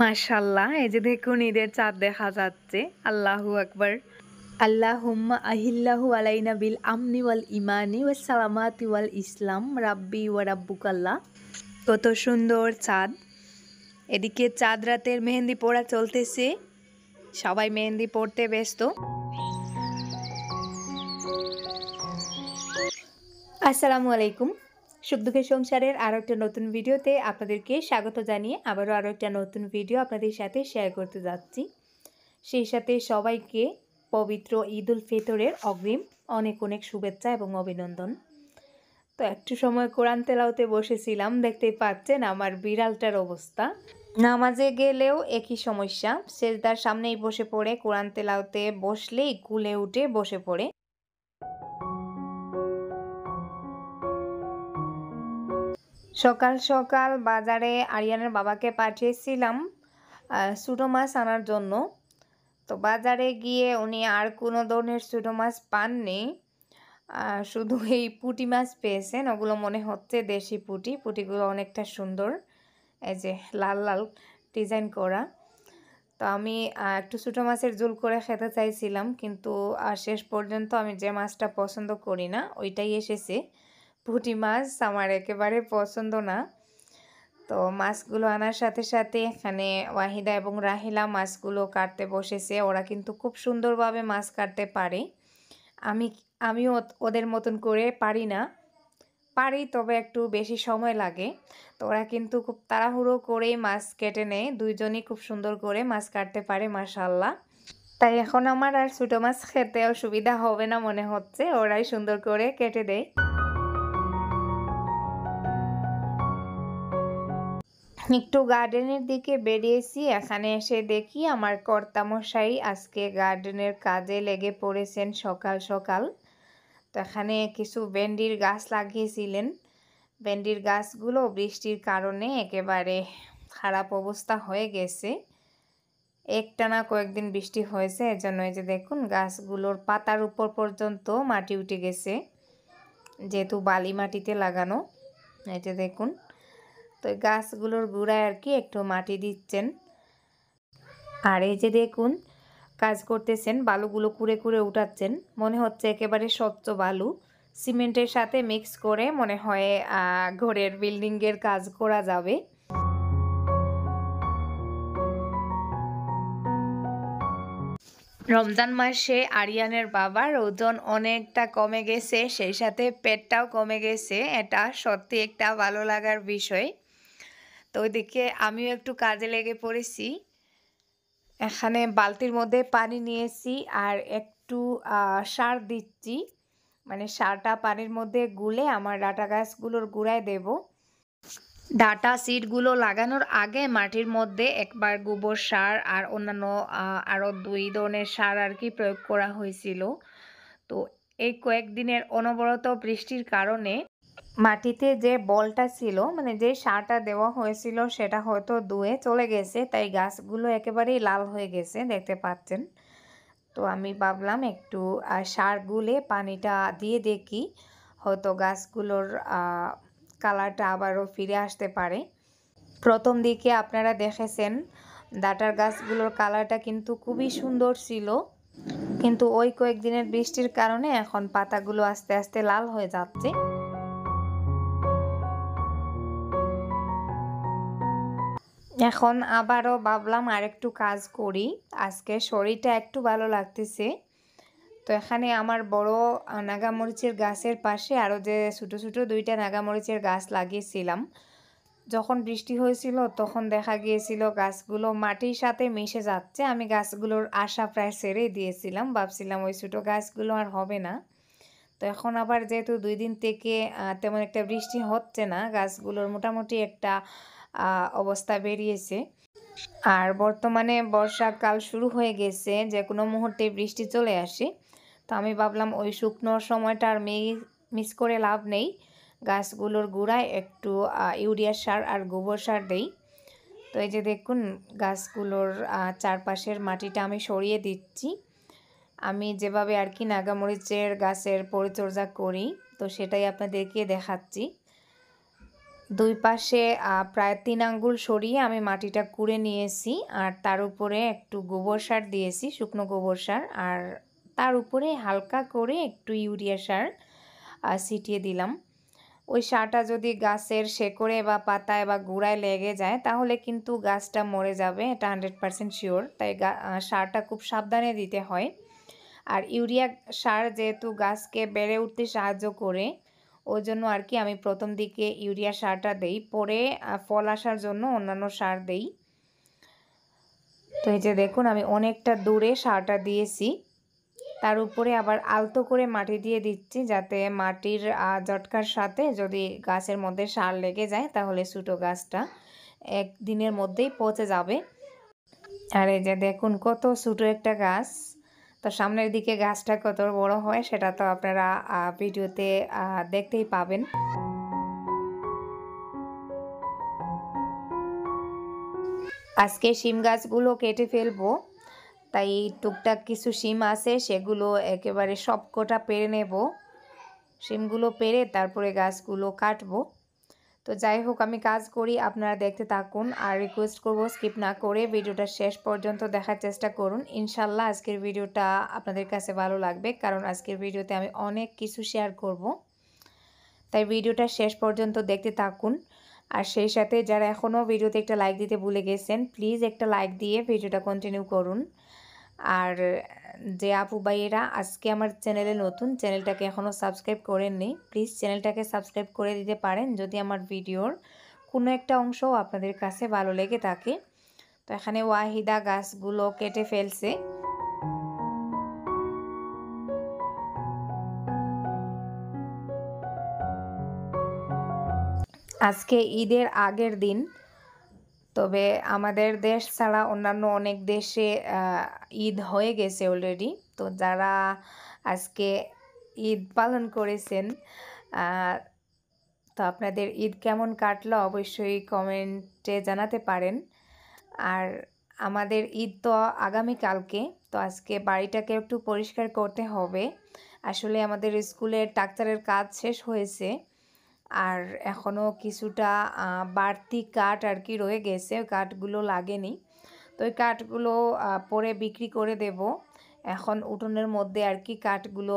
মাশাআল্লাহ, এই যে দেখুন ঈদের চাঁদ দেখা যাচ্ছে। আল্লাহু আকবার। আল্লাহুম্মা আহিল্লাহু আলাইনা বিল আমনি ওয়াল ইমানি ওয়াস সালামাতি ওয়াল ইসলাম রাব্বি ওয়া রাব্বুকাল্লাহ। কত সুন্দর চাঁদ। এদিকে চাঁদ রাতের মেহেন্দি পড়া চলতেছে, সবাই মেহেন্দি পড়তে ব্যস্ত। আসসালামু আলাইকুম। সুখ দুঃখের সংসারের আরও একটা নতুন ভিডিওতে আপনাদেরকে স্বাগত জানিয়ে আরও একটা নতুন ভিডিও আপনাদের সাথে শেয়ার করতে যাচ্ছি। সেই সাথে সবাইকে পবিত্র ঈদ উল ফিতরের অগ্রিম অনেক অনেক শুভেচ্ছা এবং অভিনন্দন। তো একটু সময় কোরআন তেলাওতে বসেছিলাম, দেখতেই পাচ্ছেন আমার বিড়ালটার অবস্থা। নামাজে গেলেও একই সমস্যা, সেজদার সামনেই বসে পড়ে, কোরআন তেলাওতে বসলেই কুলে উঠে বসে পড়ে। সকাল সকাল বাজারে আরিয়ানের বাবাকে পাঠিয়েছিলাম ছোটো মাছ আনার জন্য। তো বাজারে গিয়ে উনি আর কোনো ধরনের ছোটো মাছ পাননি, শুধু এই পুঁটি মাছ পেয়েছেন। ওগুলো মনে হচ্ছে দেশি পুঁটি। পুঁটিগুলো অনেকটা সুন্দর, এই যে লাল লাল ডিজাইন করা। তো আমি একটু ছোটো মাছের ঝোল করে খেতে চাইছিলাম, কিন্তু শেষ পর্যন্ত আমি যে মাছটা পছন্দ করি না ওইটাই এসেছে। পুঁটি মাছ আমার একেবারে পছন্দ না। তো মাছগুলো আনার সাথে সাথে এখানে ওয়াহিদা এবং রাহিলা মাছগুলো কাটতে বসেছে। ওরা কিন্তু খুব সুন্দরভাবে মাছ কাটতে পারে। আমিও ওদের মতন করে পারি না, পারি তবে একটু বেশি সময় লাগে। তো ওরা কিন্তু খুব তাড়াহুড়ো করেই মাছ কেটে নেয়, দুইজনই খুব সুন্দর করে মাছ কাটতে পারে মাশাআল্লাহ। তাই এখন আমার আর ছোটো মাছ খেতে অসুবিধা হবে না মনে হচ্ছে, ওরাই সুন্দর করে কেটে দেয়। একটু গার্ডেনের দিকে বেরিয়েছি, এখানে এসে দেখি আমার কর্তামশাই আজকে গার্ডেনের কাজে লেগে পড়েছেন সকাল সকাল। তো এখানে কিছু ভেন্ডির গাছ লাগিয়েছিলেন। ভেন্ডির গাছগুলো বৃষ্টির কারণে একেবারে খারাপ অবস্থা হয়ে গেছে। একটানা কয়েকদিন বৃষ্টি হয়েছে, এজন্য এই যে দেখুন গাছগুলোর পাতার উপর পর্যন্ত মাটি উঠে গেছে, যেহেতু বালি মাটিতে লাগানো। এই যে দেখুন, তো গাছগুলোর গোড়ায় আর কি একটু মাটি দিচ্ছেন। আর এই যে দেখুন কাজ করতেছেন, বালুগুলো কুড়ে কুড়ে উঠাচ্ছেন। মনে হচ্ছে একেবারে স্বচ্ছ বালু সিমেন্টের সাথে মিক্স করে মনে হয় ঘরের বিল্ডিংয়ের কাজ করা যাবে। রমজান মাসে আরিয়ানের বাবার ওজন অনেকটা কমে গেছে, সেই সাথে পেটটাও কমে গেছে। এটা সত্যি একটা ভালো লাগার বিষয়। তো ওইদিকে আমিও একটু কাজে লেগে পড়েছি। এখানে বালতির মধ্যে পানি নিয়েছি আর একটু সার দিচ্ছি, মানে সারটা পানির মধ্যে গুলে আমার ডাঁটা গাছগুলোর গোড়ায় দেব। ডাঁটা সিডগুলো লাগানোর আগে মাটির মধ্যে একবার গোবর সার আর অন্যান্য আরও 2 ধরনের সার আর কি প্রয়োগ করা হয়েছিল। তো এই কয়েকদিনের অনবরত বৃষ্টির কারণে মাটিতে যে বলটা ছিল, মানে যে সারটা দেওয়া হয়েছিল সেটা হয়তো ধুয়ে চলে গেছে, তাই গাছগুলো একেবারেই লাল হয়ে গেছে, দেখতে পাচ্ছেন। তো আমি ভাবলাম একটু সার গুলে পানিটা দিয়ে দেখি, হয়তো গাছগুলোর কালারটা আবারও ফিরে আসতে পারে। প্রথম দিকে আপনারা দেখেছেন ডাঁটার গাছগুলোর কালারটা কিন্তু খুবই সুন্দর ছিল, কিন্তু ওই কয়েকদিনের বৃষ্টির কারণে এখন পাতাগুলো আস্তে আস্তে লাল হয়ে যাচ্ছে। এখন আবারও ভাবলাম আরেকটু কাজ করি, আজকে শরীরটা একটু ভালো লাগতেছে। তো এখানে আমার বড় নাগামরিচের গাছের পাশে আরও যে ছোটো ছোটো 2টা নাগামরিচের গাছ লাগিয়েছিলাম। যখন বৃষ্টি হয়েছিল তখন দেখা গিয়েছিল গাছগুলো মাটির সাথে মিশে যাচ্ছে। আমি গাছগুলোর আশা প্রায় ছেড়েই দিয়েছিলাম, ভাবছিলাম ওই ছোটো গাছগুলো আর হবে না। তো এখন আবার যেহেতু 2 দিন থেকে তেমন একটা বৃষ্টি হচ্ছে না, গাছগুলোর মোটামুটি একটা অবস্থা বেরিয়েছে। আর বর্তমানে বর্ষাকাল শুরু হয়ে গেছে, যে কোনো মুহূর্তে বৃষ্টি চলে আসে। তো আমি ভাবলাম ওই শুকনো সময়টা আর মিস করে লাভ নেই, গাছগুলোর গোড়ায় একটু ইউরিয়া সার আর গোবর সার দেই। তো এই যে দেখুন গাছগুলোর চারপাশের মাটিটা আমি সরিয়ে দিচ্ছি। আমি যেভাবে আর কি নাগামরিচের গাছের পরিচর্যা করি, তো সেটাই আপনাদেরকে দেখাচ্ছি। দুই পাশে প্রায় 3 আঙ্গুল সরিয়ে আমি মাটিটা কুড়ে নিয়েছি আর তার উপরে একটু গোবর সার দিয়েছি, শুকনো গোবর সার, আর তার উপরে হালকা করে একটু ইউরিয়া সার ছিটিয়ে দিলাম। ওই সারটা যদি গাছের শেকড়ে বা পাতায় বা গোড়ায় লেগে যায় তাহলে কিন্তু গাছটা মরে যাবে, এটা 100% শিওর। তাই সারটা খুব সাবধানে দিতে হয়। আর ইউরিয়া সার যেহেতু গাছকে বেড়ে উঠতে সাহায্য করে, ওই জন্য আর কি আমি প্রথম দিকে ইউরিয়া সারটা দেই, পরে ফল আসার জন্য অন্যান্য সার দেই। তো এই যে দেখুন আমি অনেকটা দূরে সারটা দিয়েছি, তার উপরে আবার আলতো করে মাটি দিয়ে দিচ্ছি যাতে মাটির ঝটকার সাথে যদি গাছের মধ্যে সার লেগে যায় তাহলে ছোটো গাছটা একদিনের মধ্যেই পচে যাবে। আর এই যে দেখুন কত ছোটো একটা গাছ, তো সামনের দিকে গাছটা কত বড় হয় সেটা তো আপনারা ভিডিওতে দেখতেই পাবেন। আজকে শিম গাছগুলো কেটে ফেলবো, তাই টুকটাক কিছু শিম আছে সেগুলো একেবারে সব কটা পেরে নেব। শিমগুলো পেরে তারপরে গাছগুলো কাটবো। তো যাই হোক আমি কাজ করি, আপনারা দেখতে থাকুন আর রিকোয়েস্ট করব স্কিপ না করে ভিডিওটা শেষ পর্যন্ত দেখার চেষ্টা করুন। ইনশাল্লাহ আজকের ভিডিওটা আপনাদের কাছে ভালো লাগবে, কারণ আজকের ভিডিওতে আমি অনেক কিছু শেয়ার করব। তাই ভিডিওটা শেষ পর্যন্ত দেখতে থাকুন। আর সেই সাথে যারা এখনও ভিডিওতে একটা লাইক দিতে ভুলে গেছেন প্লিজ একটা লাইক দিয়ে ভিডিওটা কন্টিনিউ করুন। আর যে আপু ভাইয়েরা আজকে আমার চ্যানেলে নতুন, চ্যানেলটাকে এখনও সাবস্ক্রাইব করেননি, প্লিজ চ্যানেলটাকে সাবস্ক্রাইব করে দিতে পারেন যদি আমার ভিডিওর কোনো একটা অংশ আপনাদের কাছে ভালো লেগে থাকে। তো এখানে ওয়াহিদা গাছগুলো কেটে ফেলছে। আজকে ঈদের আগের দিন, তবে আমাদের দেশ ছাড়া অন্যান্য অনেক দেশে ঈদ হয়ে গেছে অলরেডি। তো যারা আজকে ঈদ পালন করেছেন, তো আপনাদের ঈদ কেমন কাটলো অবশ্যই কমেন্টে জানাতে পারেন। আর আমাদের ঈদ তো আগামীকালকে, তো আজকে বাড়িটাকে একটু পরিষ্কার করতে হবে। আসলে আমাদের স্কুলের স্ট্রাকচারের কাজ শেষ হয়েছে, আর এখনও কিছুটা বাড়তি কাঠ আর কি রয়ে গেছে, ওই কাঠগুলো লাগেনি। তো ওই কাঠগুলো পরে বিক্রি করে দেব। এখন উঠোনের মধ্যে আর কি কাঠগুলো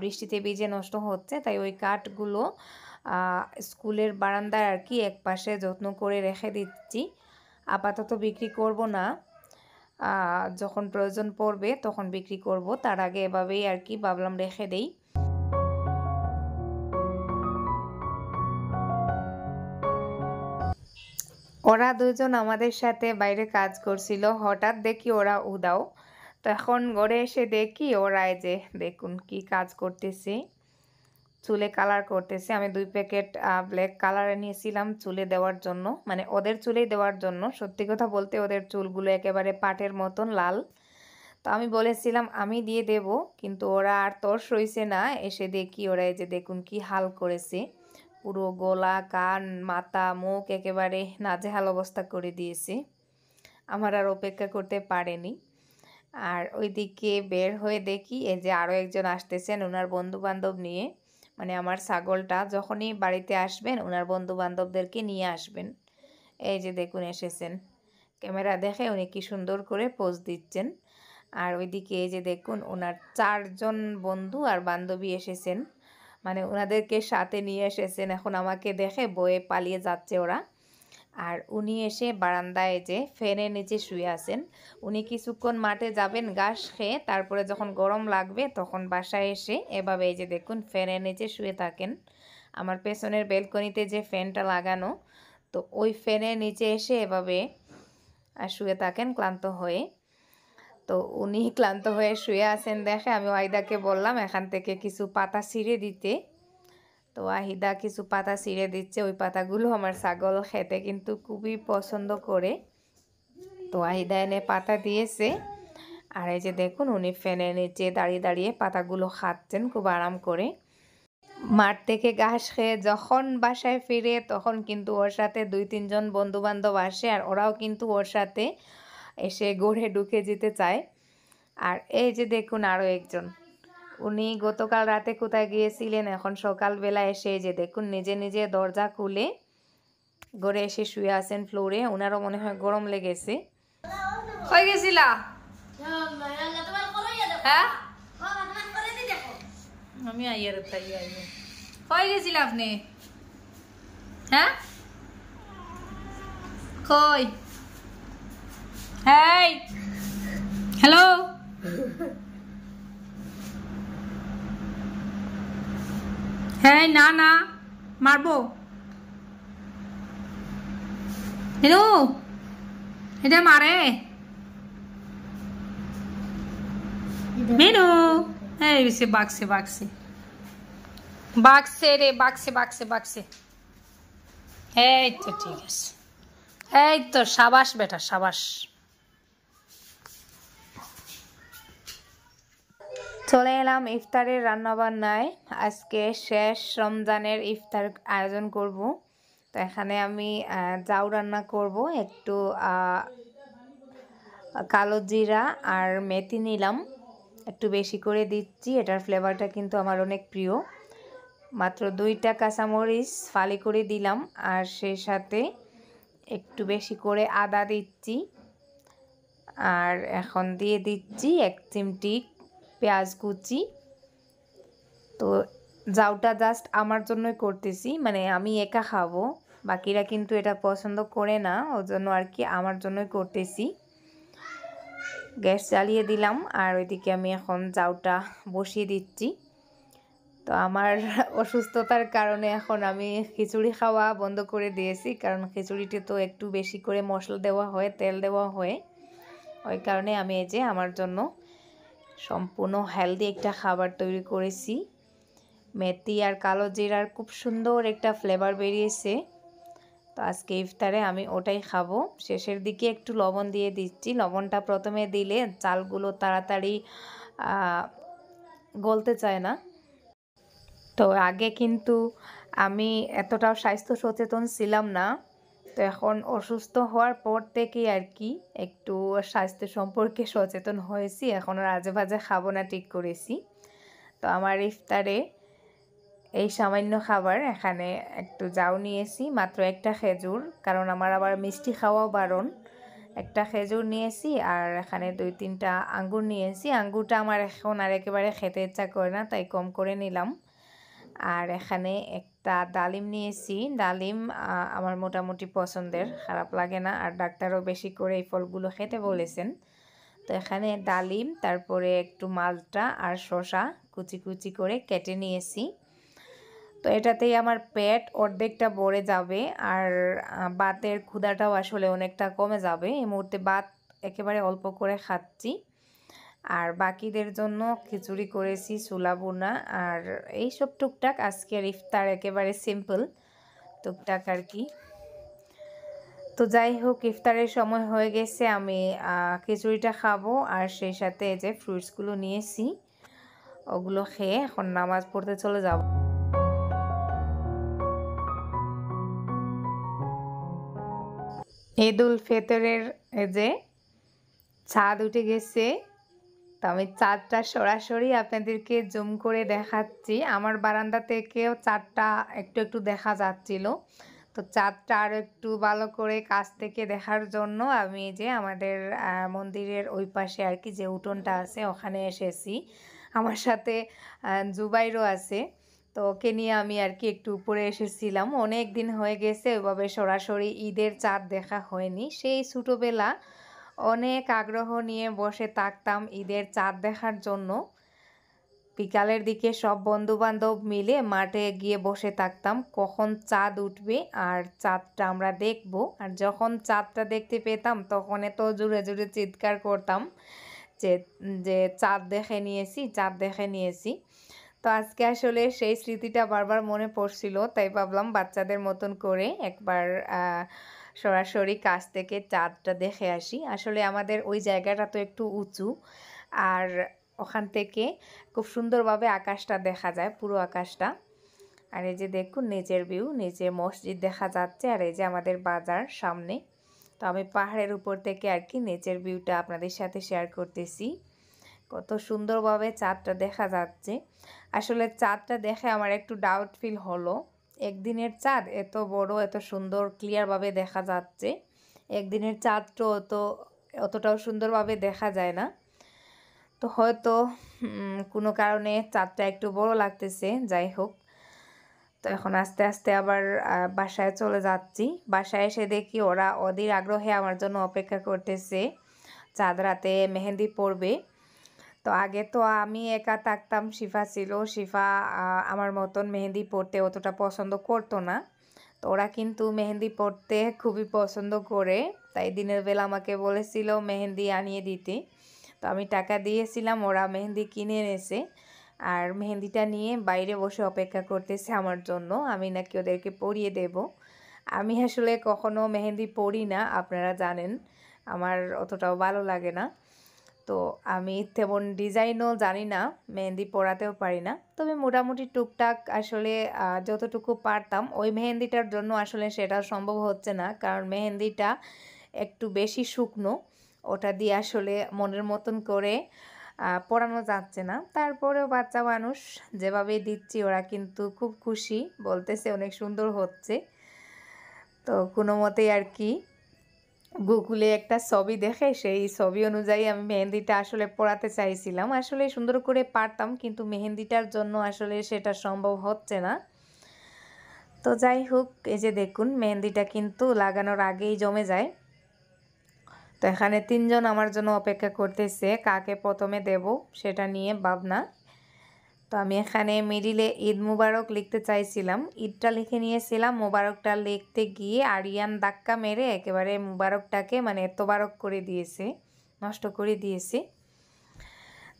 বৃষ্টিতে ভিজে নষ্ট হচ্ছে, তাই ওই কাঠগুলো স্কুলের বারান্দায় আর কি এক পাশে যত্ন করে রেখে দিচ্ছি। আপাতত বিক্রি করব না, যখন প্রয়োজন পড়বে তখন বিক্রি করব, তার আগে এভাবেই আর কি ভাবলাম রেখে দেই। ওরা দুজন আমাদের সাথে বাইরে কাজ করছিল, হঠাৎ দেখি ওরা উধাও। তো এখন ঘরে এসে দেখি ওরা এই যে দেখুন কি কাজ করতেছে, চুলে কালার করতেছে। আমি 2 প্যাকেট ব্ল্যাক কালার নিয়েছিলাম চুলে দেওয়ার জন্য, মানে ওদের চুলেই দেওয়ার জন্য। সত্যি কথা বলতে ওদের চুলগুলো একেবারে পাটের মতন লাল। তো আমি বলেছিলাম আমি দিয়ে দেব, কিন্তু ওরা আর তর সইছে না। এসে দেখি ওরা এই যে দেখুন কি হাল করেছে, পুরো গলা, কান, মাথা, মুখ একেবারে নাজেহাল অবস্থা করে দিয়েছে। আমার আর অপেক্ষা করতে পারেনি। আর ওইদিকে বের হয়ে দেখি এই যে আরও একজন আসতেছেন ওনার বন্ধুবান্ধব নিয়ে, মানে আমার ছাগলটা যখনই বাড়িতে আসবেন ওনার বন্ধুবান্ধবদেরকে নিয়ে আসবেন। এই যে দেখুন এসেছেন, ক্যামেরা দেখে উনি কি সুন্দর করে পোজ দিচ্ছেন। আর ওইদিকে এই যে দেখুন ওনার 4 জন বন্ধু আর বান্ধবী এসেছেন, মানে ওনাদেরকে সাথে নিয়ে এসেছেন। এখন আমাকে দেখে বয়ে পালিয়ে যাচ্ছে ওরা। আর উনি এসে বারান্দায় যে ফ্যানের নিচে শুয়ে আছেন। উনি কিছুক্ষণ মাঠে যাবেন ঘাস খেয়ে, তারপরে যখন গরম লাগবে তখন বাসায় এসে এভাবে এই যে দেখুন ফ্যানের নিচে শুয়ে থাকেন। আমার পেছনের ব্যালকনিতে যে ফ্যানটা লাগানো, তো ওই ফ্যানের নিচে এসে এভাবে শুয়ে থাকেন ক্লান্ত হয়ে। তো উনি ক্লান্ত হয়ে শুয়ে আছেন দেখে আমি ওয়াহিদাকে বললাম এখান থেকে কিছু পাতা ছিঁড়ে দিতে। তো ওয়াহিদা কিছু পাতা ছিঁড়ে দিচ্ছে, ওই পাতাগুলো আমার ছাগল খেতে কিন্তু খুবই পছন্দ করে। তো ওয়াহিদা এনে পাতা দিয়েছে। আর এই যে দেখুন উনি ফ্যানের নিচে দাঁড়িয়ে দাঁড়িয়ে পাতাগুলো খাচ্ছেন খুব আরাম করে। মাঠ থেকে ঘাস খেয়ে যখন বাসায় ফিরে তখন কিন্তু ওর সাথে 2-3 জন বন্ধুবান্ধব আসে, আর ওরাও কিন্তু ওর সাথে এসে গড়ে ঢুকে যেতে চায়। আর এই যে দেখুন আরও একজন, উনি গতকাল রাতে কোথায় গিয়েছিলেন, এখন সকালবেলা এসে যে দেখুন নিজে নিজে দরজা খুলে ঘরে এসে শুয়ে আছেন ফ্লোরে, ওনারও মনে হয় গরম লেগেছে। হয়ে গেছিলা? হ্যাঁ আমি আইয়ার তাই আইয়া হয়ে গেছিল আপনি? হ্যাঁ কই? হেই হ্যালো হ্যাঁ না না মারবো। হ্যালো এটা মারে মেনু। এই সে বাক্সে বাক্সে বাক্সে রে বাক্সে বাক্সে বাক্সে। এই তো ঠিক আছে, এই তো সাবাস বেটা সাবাস। চলে এলাম ইফতারের রান্নাবান্নায়। আজকে শেষ রমজানের ইফতার আয়োজন করব। তো এখানে আমি জাউ রান্না করব, একটু কালো জিরা আর মেথি নিলাম, একটু বেশি করে দিচ্ছি, এটার ফ্লেভারটা কিন্তু আমার অনেক প্রিয়। মাত্র 2টা কাঁচামরিচ ফালি করে দিলাম, আর সেই সাথে একটু বেশি করে আদা দিচ্ছি, আর এখন দিয়ে দিচ্ছি 1 চিমটি পেঁয়াজ কুচি। তো জাউটা জাস্ট আমার জন্যই করতেছি, মানে আমি একা খাবো, বাকিরা কিন্তু এটা পছন্দ করে না, ওর জন্য আর কি আমার জন্যই করতেছি। গ্যাস জ্বালিয়ে দিলাম, আর ওইদিকে আমি এখন জাউটা বসিয়ে দিচ্ছি। তো আমার অসুস্থতার কারণে এখন আমি খিচুড়ি খাওয়া বন্ধ করে দিয়েছি, কারণ খিচুড়িতে তো একটু বেশি করে মশলা দেওয়া হয়, তেল দেওয়া হয়, ওই কারণে আমি এই যে আমার জন্য সম্পূর্ণ হেলদি একটা খাবার তৈরি করেছি। মেথি আর কালো জিরার খুব সুন্দর একটা ফ্লেভার বেরিয়েছে। তো আজকে ইফতারে আমি ওটাই খাবো। শেষের দিকে একটু লবণ দিয়ে দিচ্ছি, লবণটা প্রথমে দিলে চালগুলো তাড়াতাড়ি গলতে চায় না। তো আগে কিন্তু আমি এতটাও স্বাস্থ্য সচেতন ছিলাম না, তো এখন অসুস্থ হওয়ার পর থেকেই আর কি একটু স্বাস্থ্য সম্পর্কে সচেতন হয়েছি, এখন আর আজে বাজে খাবো না ঠিক করেছি। তো আমার ইফতারে এই সামান্য খাবার, এখানে একটু জাউ নিয়েছি, মাত্র একটা খেজুর, কারণ আমার আবার মিষ্টি খাওয়াও বারণ। একটা খেজুর নিয়েছি, আর এখানে 2-3টা আঙ্গুর নিয়েছি। আঙ্গুরটা আমার এখন আর একেবারে খেতে ইচ্ছা করে না, তাই কম করে নিলাম। আর এখানে একটা ডালিম নিয়েছি, ডালিম আমার মোটামুটি পছন্দের, খারাপ লাগে না, আর ডাক্তারও বেশি করে এই ফলগুলো খেতে বলেছেন। তো এখানে ডালিম, তারপরে একটু মালটা আর শসা কুচি কুচি করে কেটে নিয়েছি। তো এটাতেই আমার পেট অর্ধেকটা ভরে যাবে, আর ভাতের ক্ষুধাটাও আসলে অনেকটা কমে যাবে। এই মুহূর্তে ভাত একেবারে অল্প করে খাচ্ছি, আর বাকিদের জন্য খিচুড়ি করেছি, ছোলা ভুনা, আর এইসব টুকটাক। আজকের ইফতার একেবারে সিম্পল টুকটাক আর কি। তো যাই হোক, ইফতারের সময় হয়ে গেছে, আমি খিচুড়িটা খাবো, আর সেই সাথে যে ফ্রুটসগুলো নিয়েছি ওগুলো খেয়ে এখন নামাজ পড়তে চলে যাব। ঈদ উল ফিতরের যে চাঁদ উঠে গেছে, তো আমি চাঁদটা সরাসরি আপনাদেরকে জুম করে দেখাচ্ছি। আমার বারান্দা থেকেও চাঁদটা একটু একটু দেখা যাচ্ছিল। তো চাঁদটা আরও একটু ভালো করে কাছ থেকে দেখার জন্য আমি যে আমাদের মন্দিরের ওই পাশে আর কি যে উঠোনটা আছে ওখানে এসেছি। আমার সাথে জুবাইরও আছে, তো ওকে নিয়ে আমি আর কি একটু উপরে এসেছিলাম। অনেক দিন হয়ে গেছে ওইভাবে সরাসরি ঈদের চাঁদ দেখা হয়নি। সেই ছোটোবেলা অনেক আগ্রহ নিয়ে বসে থাকতাম ঈদের চাঁদ দেখার জন্য। বিকালের দিকে সব বন্ধুবান্ধব মিলে মাঠে গিয়ে বসে থাকতাম কখন চাঁদ উঠবে আর চাঁদটা আমরা দেখব। আর যখন চাঁদটা দেখতে পেতাম তখন এত জোরে জোরে চিৎকার করতাম যে যে চাঁদ দেখে নিয়েছি, চাঁদ দেখে নিয়েছি। তো আজকে আসলে সেই স্মৃতিটা বারবার মনে পড়ছিল, তাই ভাবলাম বাচ্চাদের মতন করে একবার সরাসরি কাছ থেকে চাঁদটা দেখে আসি। আসলে আমাদের ওই জায়গাটা তো একটু উঁচু, আর ওখান থেকে খুব সুন্দরভাবে আকাশটা দেখা যায়, পুরো আকাশটা। আর এই যে দেখুন নিচের ভিউ, নিচে মসজিদ দেখা যাচ্ছে, আর এই যে আমাদের বাজার সামনে। তো আমি পাহাড়ের উপর থেকে আর কি নিচের ভিউটা আপনাদের সাথে শেয়ার করতেছি। কত সুন্দরভাবে চাঁদটা দেখা যাচ্ছে। আসলে চাঁদটা দেখে আমার একটু ডাউট ফিল হলো একদিনের চাঁদ এত বড় এত সুন্দর ক্লিয়ারভাবে দেখা যাচ্ছে, একদিনের চাঁদ তো অতটাও সুন্দরভাবে দেখা যায় না। তো হয়তো কোনো কারণে চাঁদটা একটু বড় লাগতেছে, যাই হোক। তো এখন আস্তে আস্তে আবার বাসায় চলে যাচ্ছি। বাসায় এসে দেখি ওরা অধীর আগ্রহে আমার জন্য অপেক্ষা করতেছে, চাঁদ রাতে মেহেন্দি পরবে। তো আগে তো আমি একা থাকতাম, শিফা ছিল। শিফা আমার মতন মেহেন্দি পরতে অতটা পছন্দ করতো না। তো ওরা কিন্তু মেহেন্দি পরতে খুবই পছন্দ করে, তাই দিনের বেলা আমাকে বলেছিল মেহেন্দি আনিয়ে দিতে। তো আমি টাকা দিয়েছিলাম, ওরা মেহেন্দি কিনে এনেছে আর মেহেন্দিটা নিয়ে বাইরে বসে অপেক্ষা করতেছে আমার জন্য, আমি নাকি ওদেরকে পরিয়ে দেব। আমি আসলে কখনো মেহেন্দি পরি না, আপনারা জানেন আমার অতটাও ভালো লাগে না। তো আমি তেমন ডিজাইনও জানি না, মেহেন্দি পরাতেও পারি না। তবে মোটামুটি টুকটাক আসলে যতটুকু পারতাম, ওই মেহেন্দিটার জন্য আসলে সেটা সম্ভব হচ্ছে না, কারণ মেহেন্দিটা একটু বেশি শুকনো, ওটা দিয়ে আসলে মনের মতন করে পরানো যাচ্ছে না। তারপরেও বাচ্চা মানুষ যেভাবে দিচ্ছি ওরা কিন্তু খুব খুশি, বলতেছে অনেক সুন্দর হচ্ছে। তো কোনো মতেই আর কি গুগলে একটা ছবি দেখে সেই ছবি অনুযায়ী আমি মেহেন্দিটা আসলে পরাতে চাইছিলাম। আসলে সুন্দর করে পারতাম, কিন্তু মেহেন্দিটার জন্য আসলে সেটা সম্ভব হচ্ছে না। তো যাই হোক, এই যে দেখুন মেহেন্দিটা কিন্তু লাগানোর আগেই জমে যায়। তো এখানে 3 জন আমার জন্য অপেক্ষা করতেছে, কাকে প্রথমে দেব সেটা নিয়ে ভাবনা। তো আমি এখানে মিডিলে ঈদ মুবারক লিখতে চাইছিলাম, ঈদটা লিখে নিয়েছিলাম, মুবারকটা লিখতে গিয়ে আরিয়ান ধাক্কা মেরে একেবারে মুবারকটাকে মানে তোবারক করে দিয়েছে, নষ্ট করে দিয়েছে।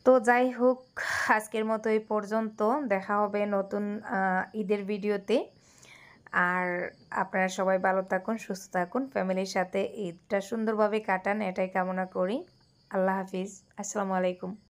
তো যাই হোক, আজকের মতো এই পর্যন্ত, দেখা হবে নতুন ঈদের ভিডিওতে। আর আপনারা সবাই ভালো থাকুন, সুস্থ থাকুন, ফ্যামিলির সাথে ঈদটা সুন্দরভাবে কাটান, এটাই কামনা করি। আল্লাহ হাফিজ, আসসালামু আলাইকুম।